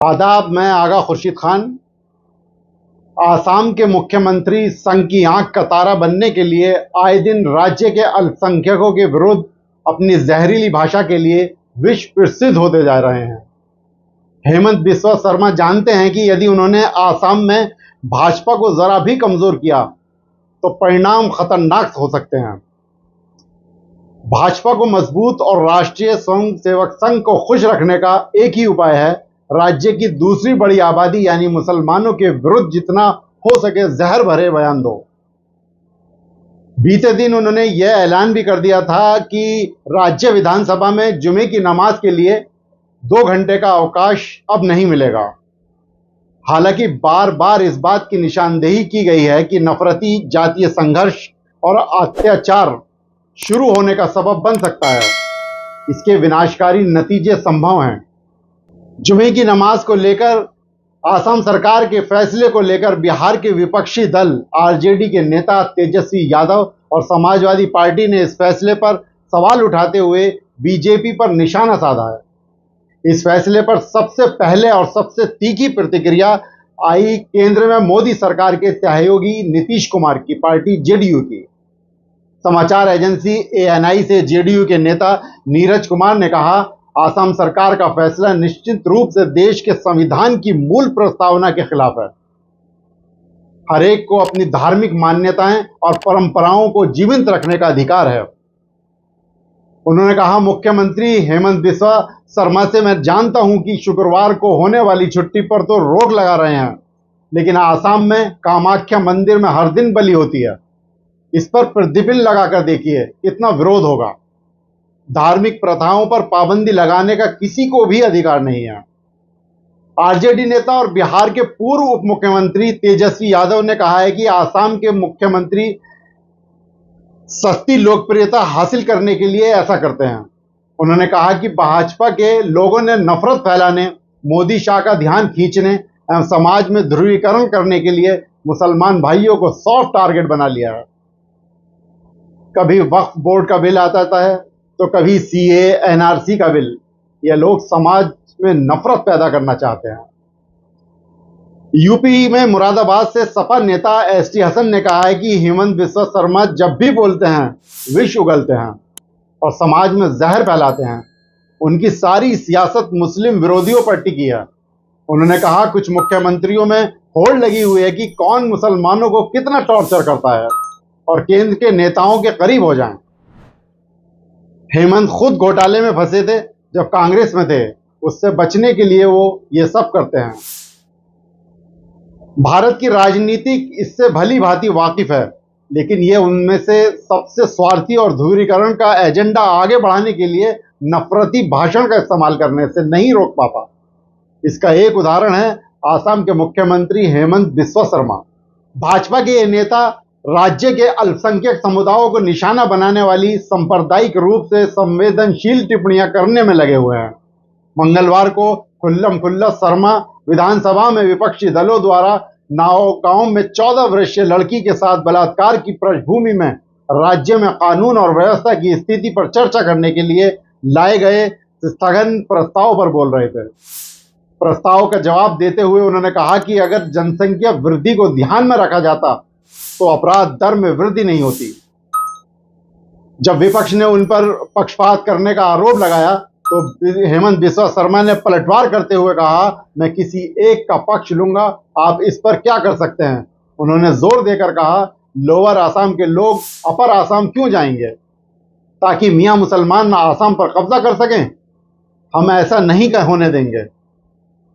आदाब, मैं आगा खुर्शीद खान। आसाम के मुख्यमंत्री संघ की आंख का तारा बनने के लिए आए दिन राज्य के अल्पसंख्यकों के विरुद्ध अपनी जहरीली भाषा के लिए विश्व प्रसिद्ध होते जा रहे हैं। हेमंत बिस्वा शर्मा जानते हैं कि यदि उन्होंने आसाम में भाजपा को जरा भी कमजोर किया तो परिणाम खतरनाक हो सकते हैं। भाजपा को मजबूत और राष्ट्रीय स्वयंसेवक संघ को खुश रखने का एक ही उपाय है, राज्य की दूसरी बड़ी आबादी यानी मुसलमानों के विरुद्ध जितना हो सके जहर भरे बयान दो। बीते दिन उन्होंने यह ऐलान भी कर दिया था कि राज्य विधानसभा में जुमे की नमाज के लिए 2 घंटे का अवकाश अब नहीं मिलेगा। हालांकि बार बार इस बात की निशानदेही की गई है कि नफरती जातीय संघर्ष और अत्याचार शुरू होने का सबब बन सकता है। इसके विनाशकारी नतीजे संभव हैं। जुमे की नमाज को लेकर आसाम सरकार के फैसले को लेकर बिहार के विपक्षी दल आरजेडी के नेता तेजस्वी यादव और समाजवादी पार्टी ने इस फैसले पर सवाल उठाते हुए बीजेपी पर निशाना साधा है। इस फैसले पर सबसे पहले और सबसे तीखी प्रतिक्रिया आई केंद्र में मोदी सरकार के सहयोगी नीतीश कुमार की पार्टी जेडीयू की। समाचार एजेंसी एएनआई से जेडीयू के नेता नीरज कुमार ने कहा, आसाम सरकार का फैसला निश्चित रूप से देश के संविधान की मूल प्रस्तावना के खिलाफ है। हर एक को अपनी धार्मिक मान्यताएं और परंपराओं को जीवंत रखने का अधिकार है। उन्होंने कहा, मुख्यमंत्री हेमंत बिस्वा शर्मा से मैं जानता हूं कि शुक्रवार को होने वाली छुट्टी पर तो रोक लगा रहे हैं, लेकिन आसाम में कामाख्या मंदिर में हर दिन बलि होती है। इस पर प्रतिबिंब लगाकर देखिए कितना विरोध होगा। धार्मिक प्रथाओं पर पाबंदी लगाने का किसी को भी अधिकार नहीं है। आरजेडी नेता और बिहार के पूर्व उप मुख्यमंत्री तेजस्वी यादव ने कहा है कि आसाम के मुख्यमंत्री सस्ती लोकप्रियता हासिल करने के लिए ऐसा करते हैं। उन्होंने कहा कि भाजपा के लोगों ने नफरत फैलाने, मोदी शाह का ध्यान खींचने एवं समाज में ध्रुवीकरण करने के लिए मुसलमान भाइयों को सॉफ्ट टारगेट बना लिया है। कभी वक्फ बोर्ड का बिल आता है तो कभी सीए एनआरसी का बिल। ये लोग समाज में नफरत पैदा करना चाहते हैं। यूपी में मुरादाबाद से सपा नेता एसटी हसन ने कहा है कि हेमंत बिस्वा शर्मा जब भी बोलते हैं विष उगलते हैं और समाज में जहर फैलाते हैं। उनकी सारी सियासत मुस्लिम विरोधियों पर टिकी है। उन्होंने कहा, कुछ मुख्यमंत्रियों में होड़ लगी हुई है कि कौन मुसलमानों को कितना टॉर्चर करता है और केंद्र के नेताओं के करीब हो जाएं। हेमंत खुद घोटाले में फंसे थे जब कांग्रेस में थे, उससे बचने के लिए वो ये सब करते हैं। भारत की राजनीति इससे भली भांति वाकिफ है, लेकिन ये उनमें से सबसे स्वार्थी और ध्रुवीकरण का एजेंडा आगे बढ़ाने के लिए नफरती भाषण का इस्तेमाल करने से नहीं रोक पाता। इसका एक उदाहरण है आसाम के मुख्यमंत्री हेमंत बिस्वा शर्मा। भाजपा के ये नेता राज्य के अल्पसंख्यक समुदायों को निशाना बनाने वाली सांप्रदायिक रूप से संवेदनशील टिप्पणियां करने में लगे हुए हैं। मंगलवार को खुल्लम खुल्ला शर्मा विधानसभा में विपक्षी दलों द्वारा नागांव में 14 वर्षीय लड़की के साथ बलात्कार की पृष्ठभूमि में राज्य में कानून और व्यवस्था की स्थिति पर चर्चा करने के लिए लाए गए स्थगन प्रस्ताव पर बोल रहे थे। प्रस्ताव का जवाब देते हुए उन्होंने कहा कि अगर जनसंख्या वृद्धि को ध्यान में रखा जाता तो अपराध दर में वृद्धि नहीं होती। जब विपक्ष ने उन पर पक्षपात करने का आरोप लगाया तो हेमंत बिस्वा शर्मा ने पलटवार करते हुए कहा, मैं किसी एक का पक्ष लूंगा, आप इस पर क्या कर सकते हैं। उन्होंने जोर देकर कहा, लोअर आसाम के लोग अपर आसाम क्यों जाएंगे ताकि मियां मुसलमान आसाम पर कब्जा कर सकें। हम ऐसा नहीं होने देंगे।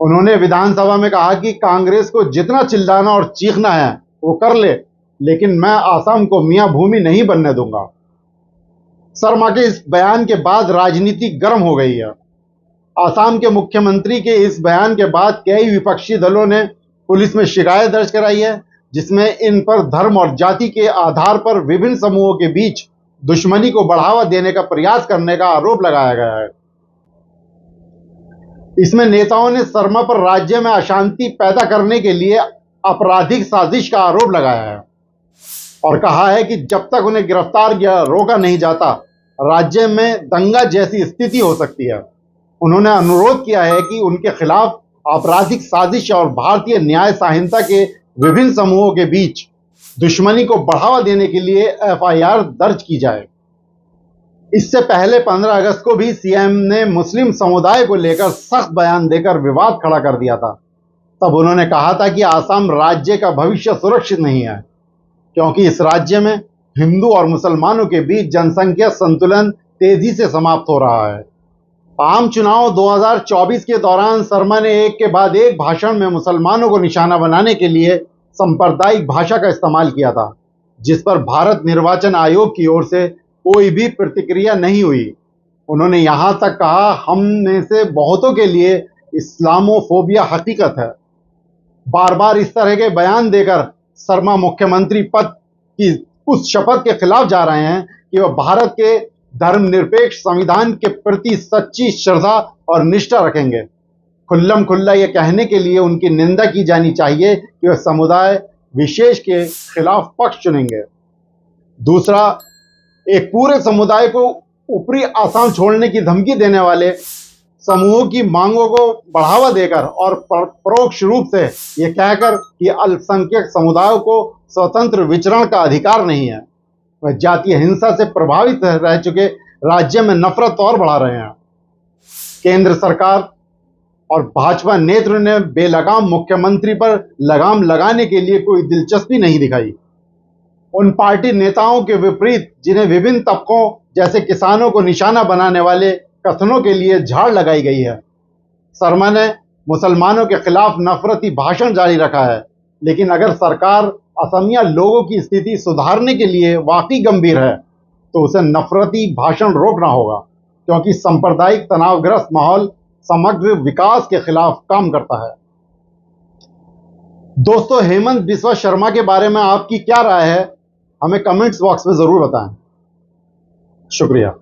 उन्होंने विधानसभा में कहा कि कांग्रेस को जितना चिल्लाना और चीखना है वो कर ले, लेकिन मैं आसाम को मियां भूमि नहीं बनने दूंगा। शर्मा के इस बयान के बाद राजनीति गर्म हो गई है। आसाम के मुख्यमंत्री के इस बयान के बाद कई विपक्षी दलों ने पुलिस में शिकायत दर्ज कराई है, जिसमें इन पर धर्म और जाति के आधार पर विभिन्न समूहों के बीच दुश्मनी को बढ़ावा देने का प्रयास करने का आरोप लगाया गया है। इसमें नेताओं ने शर्मा पर राज्य में अशांति पैदा करने के लिए आपराधिक साजिश का आरोप लगाया है और कहा है कि जब तक उन्हें गिरफ्तार या रोका नहीं जाता राज्य में दंगा जैसी स्थिति हो सकती है। उन्होंने अनुरोध किया है कि उनके खिलाफ आपराधिक साजिश और भारतीय न्याय संहिता के विभिन्न समूहों के बीच दुश्मनी को बढ़ावा देने के लिए एफआईआर दर्ज की जाए। इससे पहले 15 अगस्त को भी सीएम ने मुस्लिम समुदाय को लेकर सख्त बयान देकर विवाद खड़ा कर दिया था। तब उन्होंने कहा था कि आसाम राज्य का भविष्य सुरक्षित नहीं है, क्योंकि इस राज्य में हिंदू और मुसलमानों के बीच जनसंख्या संतुलन तेजी से समाप्त हो रहा है। आम चुनाव 2024 के दौरान शर्मा ने एक के बाद एक भाषण में मुसलमानों को निशाना बनाने के लिए सांप्रदायिक भाषा का इस्तेमाल किया था, जिस पर भारत निर्वाचन आयोग की ओर से कोई भी प्रतिक्रिया नहीं हुई। उन्होंने यहां तक कहा, हम में से बहुतों के लिए इस्लामोफोबिया हकीकत है। बार बार इस तरह के बयान देकर शर्मा मुख्यमंत्री पद की उस शपथ के खिलाफ जा रहे हैं कि वह भारत के धर्मनिरपेक्ष संविधान के प्रति सच्ची श्रद्धा और निष्ठा रखेंगे। खुल्लम खुल्ला यह कहने के लिए उनकी निंदा की जानी चाहिए कि वह समुदाय विशेष के खिलाफ पक्ष चुनेंगे। दूसरा, एक पूरे समुदाय को ऊपरी आसाम छोड़ने की धमकी देने वाले समूहों की मांगों को बढ़ावा देकर और परोक्ष रूप से ये कहकर कि अल्पसंख्यक समुदायों को स्वतंत्र विचरण का अधिकार नहीं है, वह जातीय हिंसा से प्रभावित रह चुके राज्य में नफरत और बढ़ा रहे हैं। केंद्र सरकार और भाजपा नेतृत्व ने बेलगाम मुख्यमंत्री पर लगाम लगाने के लिए कोई दिलचस्पी नहीं दिखाई। उन पार्टी नेताओं के विपरीत जिन्हें विभिन्न तबकों जैसे किसानों को निशाना बनाने वाले कथनों के लिए झाड़ लगाई गई है। शर्मा ने मुसलमानों के खिलाफ नफरती भाषण जारी रखा है, लेकिन अगर सरकार असमिया लोगों की स्थिति सुधारने के लिए वाकई गंभीर है तो उसे नफरती भाषण रोकना होगा, क्योंकि सांप्रदायिक तनावग्रस्त माहौल समग्र विकास के खिलाफ काम करता है। दोस्तों, हेमंत बिस्वा शर्मा के बारे में आपकी क्या राय है? हमें कमेंट्स बॉक्स में जरूर बताएं। शुक्रिया।